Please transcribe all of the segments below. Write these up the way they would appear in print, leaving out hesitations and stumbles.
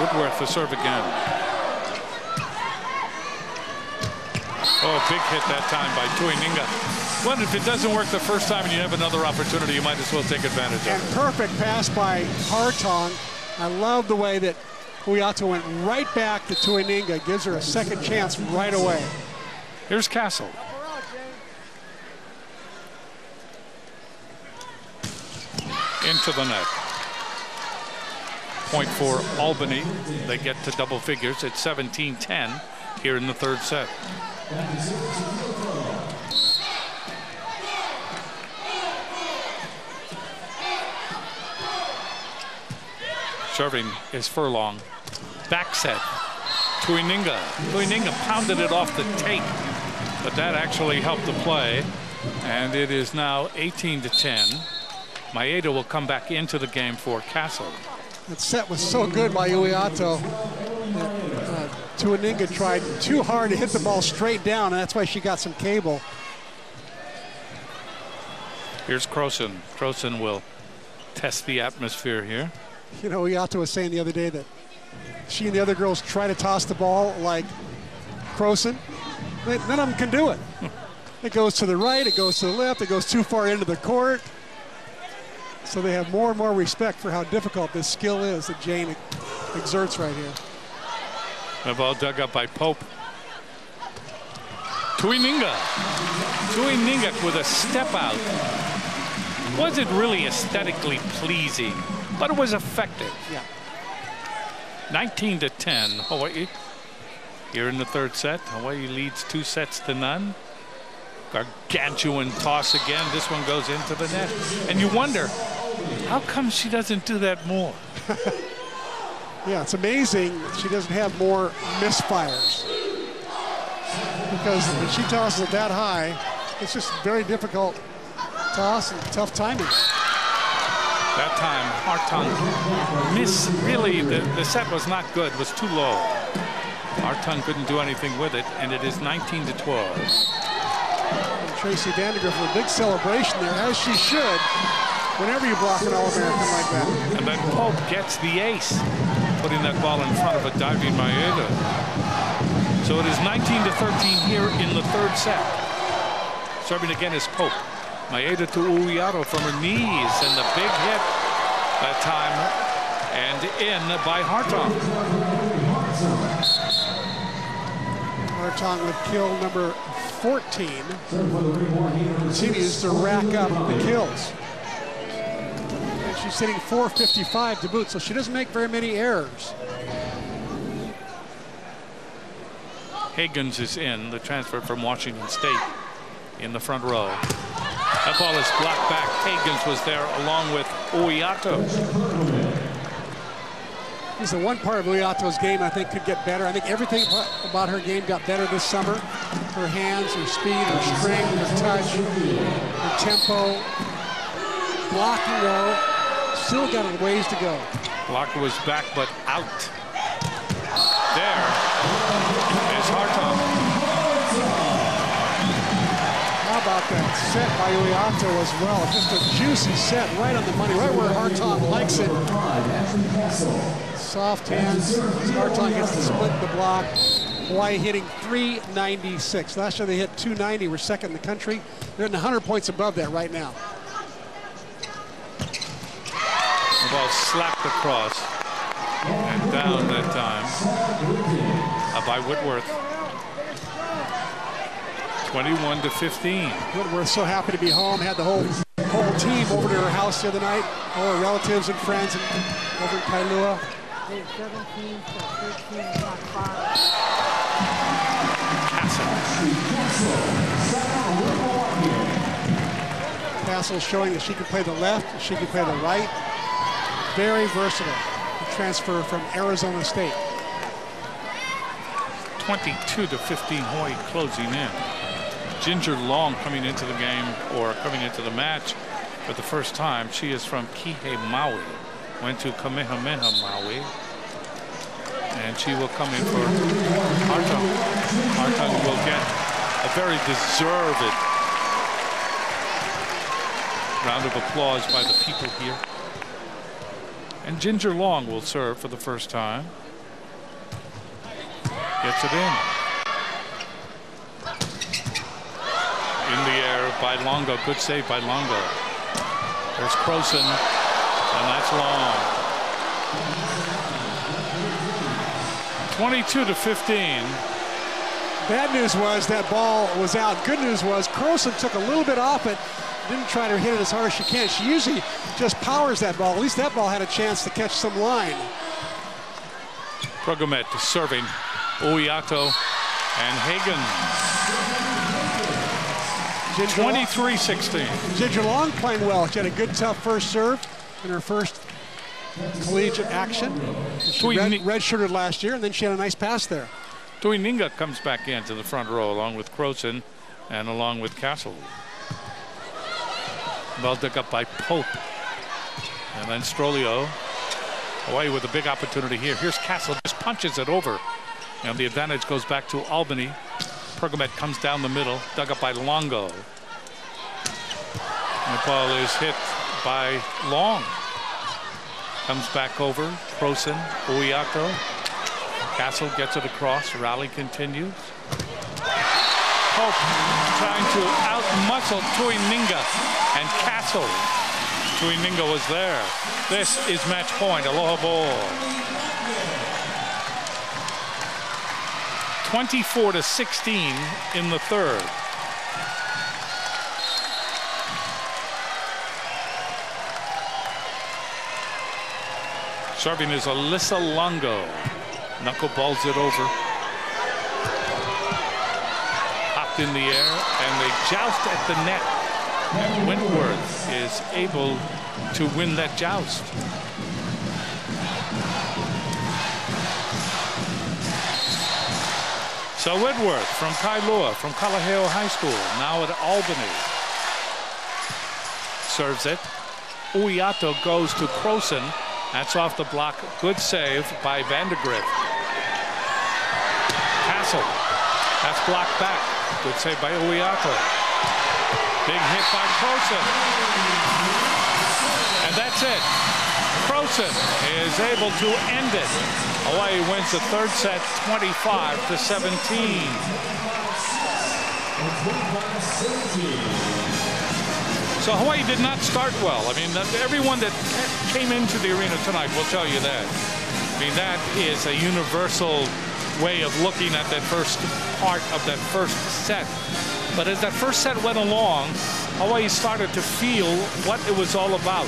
Woodworth to serve again. Oh, big hit that time by Tuininga. Well, if it doesn't work the first time and you have another opportunity, you might as well take advantage of it. And perfect pass by Hartong. I love the way that Huyato went right back to Tuininga, gives her a second chance right away. Here's Castle. Into the net. Point for Albany. They get to double figures at 17-10 here in the third set. Serving is Furlong. Back set. Tuininga. Tuininga pounded it off the tape, but that actually helped the play. And it is now 18-10. Maeda will come back into the game for Castle. That set was so good by Huyato. Tuininga tried too hard to hit the ball straight down, and that's why she got some cable. Here's Croson. Croson will test the atmosphere here. You know, Huyato was saying the other day that she and the other girls try to toss the ball like Croson. None of them can do it. It goes to the right, it goes to the left, it goes too far into the court. So they have more and more respect for how difficult this skill is that Jane exerts right here. The ball dug up by Pope. Tuininga. Tuininga with a step out. Wasn't really aesthetically pleasing, but it was effective. Yeah. 19-10, Hawaii. Here in the third set, Hawaii leads 2-0. Gargantuan toss again. This one goes into the net. And you wonder, how come she doesn't do that more? Yeah, it's amazing she doesn't have more misfires. Because when she tosses it that high, it's just very difficult toss and tough timing. That time, Hartung really, the set was not good, was too low. Hartung couldn't do anything with it, and it is 19-12. Tracy Vandergriff with a big celebration there, as she should, whenever you block an All-American like that. And then Pope gets the ace, putting that ball in front of a diving Maeda. So it is 19-13 here in the third set. Serving again is Pope. Maeda to Huyato from her knees, and the big hit that time, and in by Hartung. Hartung with kill number 14. Continues to rack up the kills. And she's hitting .455 to boot, so she doesn't make very many errors. Higgins is in, the transfer from Washington State, in the front row. That ball is blocked back. Higgins was there along with Huyato. He's the one part of Huyato's game I think could get better. I think everything about her game got better this summer. Her hands, her speed, her strength, her touch, her tempo. Blocking though, still got a ways to go. Blocker was back but out. There is Hartung. How about that set by Huyato as well? Just a juicy set right on the money, right where Hartung likes it. Soft hands. Hartung gets to split the block. Hawaii hitting .396. Last year they hit .290. We're second in the country. They're in 100 points above that right now. The ball slapped across and down that time by Whitworth. 21-15. Whitworth so happy to be home. Had the whole team over to her house the other night. All her relatives and friends over in Kailua. Castle showing that she can play the left, she can play the right. Very versatile. The transfer from Arizona State. 22-15, Hawaii closing in. Ginger Long coming into the game, or coming into the match for the first time. She is from Kihei, Maui. Went to Kamehameha, Maui. And she will come in for Hartung. Hartung will get a very deserved round of applause by the people here. And Ginger Long will serve for the first time. Gets it in. In the air by Longo. Good save by Longo. There's Croson, and that's long. 22-15. Bad news was that ball was out. Good news was Croson took a little bit off it. Didn't try to hit it as hard as she can. She usually just powers that ball. At least that ball had a chance to catch some line. Progomet serving. Uiato and Hagen. 23-16. Ginger Long playing well. She had a good, tough first serve in her first collegiate action. She redshirted last year, and then she had a nice pass there. Tuininga comes back into the front row along with Croson and along with Castle. Well dug up by Pope. And then Strolio. Hawaii with a big opportunity here. Here's Castle, just punches it over. And the advantage goes back to Albany. Progomet comes down the middle, dug up by Longo. And the ball is hit by Long. Comes back over, Croson, Uiato. Castle gets it across, rally continues. Pope trying to out-muscle Tuininga and Castle. Tuininga was there. This is match point, Aloha Bowl. 24-16 in the third. Serving is Alyssa Longo. Knuckleballs it over. Popped in the air, and they joust at the net. And Wentworth is able to win that joust. So Wentworth from Kailua, from Kalaheo High School, now at Albany. Serves it. Uiato goes to Croson. That's off the block. Good save by Vandergrift. Castle. That's blocked back. Good save by Uiato. Big hit by Croson. And that's it. Croson is able to end it. Hawaii wins the third set 25-17. So Hawaii did not start well. I mean, everyone that came into the arena tonight will tell you that. I mean, that is a universal way of looking at that first part of that first set. But as that first set went along, Hawaii started to feel what it was all about.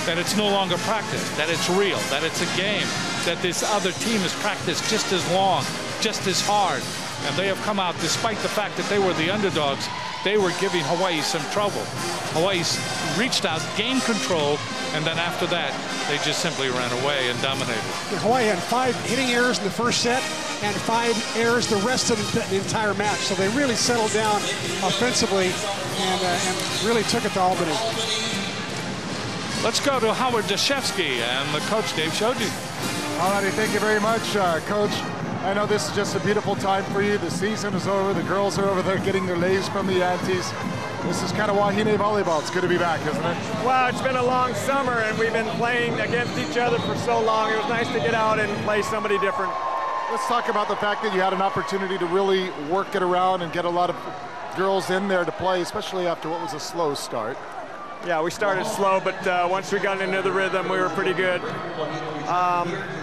That it's no longer practice, that it's real, that it's a game, that this other team has practiced just as long, just as hard. And they have come out, despite the fact that they were the underdogs, they were giving Hawaii some trouble. Hawaii reached out, gained control, and then after that, they just simply ran away and dominated. Hawaii had 5 hitting errors in the first set and 5 errors the rest of the entire match. So they really settled down offensively and really took it to Albany. Let's go to Howard Dashevsky and the coach, Dave Shoji. All righty, thank you very much, Coach. I know this is just a beautiful time for you. The season is over. The girls are over there getting their leaves from the aunties. This is kind of Wahine Volleyball. It's good to be back, isn't it? Well, it's been a long summer, and we've been playing against each other for so long. It was nice to get out and play somebody different. Let's talk about the fact that you had an opportunity to really work it around and get a lot of girls in there to play, especially after what was a slow start. Yeah, we started slow, but once we got into the rhythm, we were pretty good.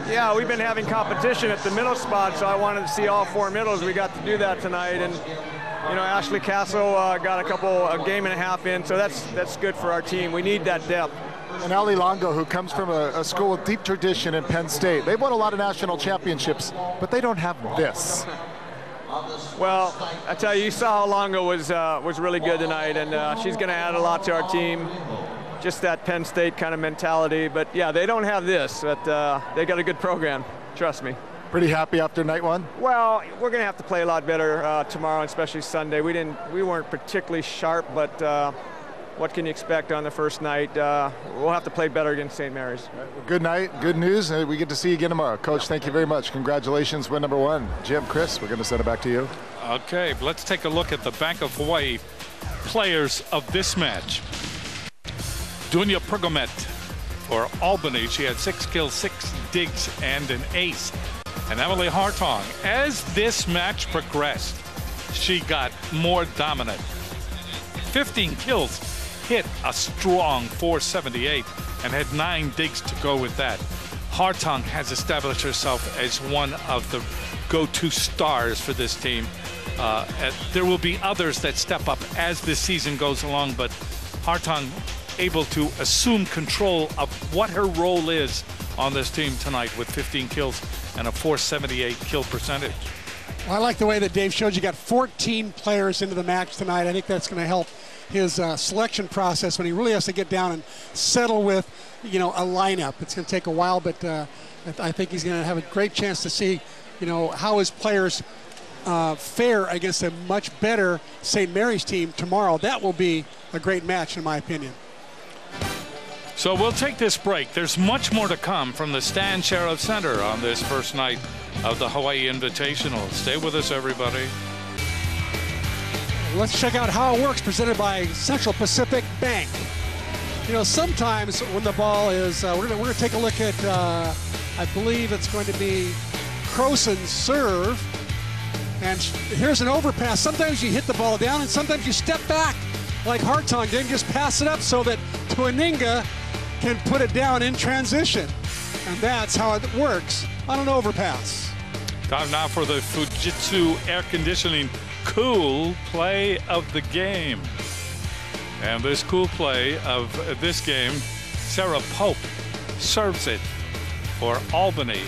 Yeah, we've been having competition at the middle spot, so I wanted to see all 4 middles. We got to do that tonight, and you know, Ashley Castle got a game and a half in, so that's good for our team. We need that depth. And Ali Longo, who comes from a school with deep tradition in Penn State, they've won a lot of national championships, but they don't have this. Well, I tell you, you saw how Longo was really good tonight, and she's going to add a lot to our team. Just that Penn State kind of mentality. But yeah, they don't have this, but they got a good program. Trust me. Pretty happy after night one? Well, we're going to have to play a lot better tomorrow, especially Sunday. We weren't particularly sharp, but what can you expect on the first night? We'll have to play better against St. Mary's. Good night, good news. We get to see you again tomorrow. Coach, thank you very much. Congratulations, win number 1. Jim, Chris, we're going to send it back to you. Okay, let's take a look at the Bank of Hawaii players of this match. Dunya Progomet for Albany. She had 6 kills, 6 digs, and an ace. And Emily Hartong, as this match progressed, she got more dominant. 15 kills, hit a strong 478, and had 9 digs to go with that. Hartong has established herself as one of the go-to stars for this team. There will be others that step up as this season goes along, but Hartong able to assume control of what her role is on this team tonight with 15 kills and a 478 kill percentage. Well, I like the way that Dave showed you got 14 players into the match tonight. I think that's going to help his selection process when he really has to get down and settle with, a lineup. It's going to take a while, but I think he's going to have a great chance to see, how his players fare against a much better St. Mary's team tomorrow. That will be a great match, in my opinion. So we'll take this break. There's much more to come from the Stan Sheriff Center on this first night of the Hawaii Invitational. Stay with us, everybody. Let's check out how it works, presented by Central Pacific Bank. Sometimes when the ball is, we're gonna take a look at, I believe it's going to be Croson's serve. And here's an overpass. Sometimes you hit the ball down and sometimes you step back like Hartong did, just pass it up so that Tuaninga can put it down in transition. And that's how it works on an overpass. Time now for the Fujitsu air conditioning cool play of the game. And this cool play of this game, Sarah Pope serves it for Albany.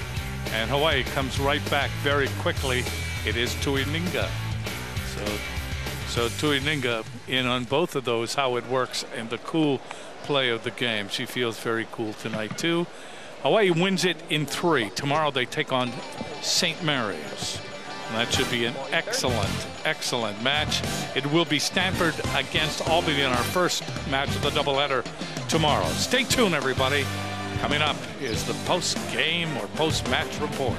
And Hawaii comes right back very quickly. It is Tuaninga. So Tuaninga in on both of those, how it works, and the cool play of the game. She feels very cool tonight, too. Hawaii wins it in 3. Tomorrow they take on St. Mary's. And that should be an excellent match. It will be Stanford against Albany in our first match of the doubleheader tomorrow. Stay tuned, everybody. Coming up is the post-game or post-match report.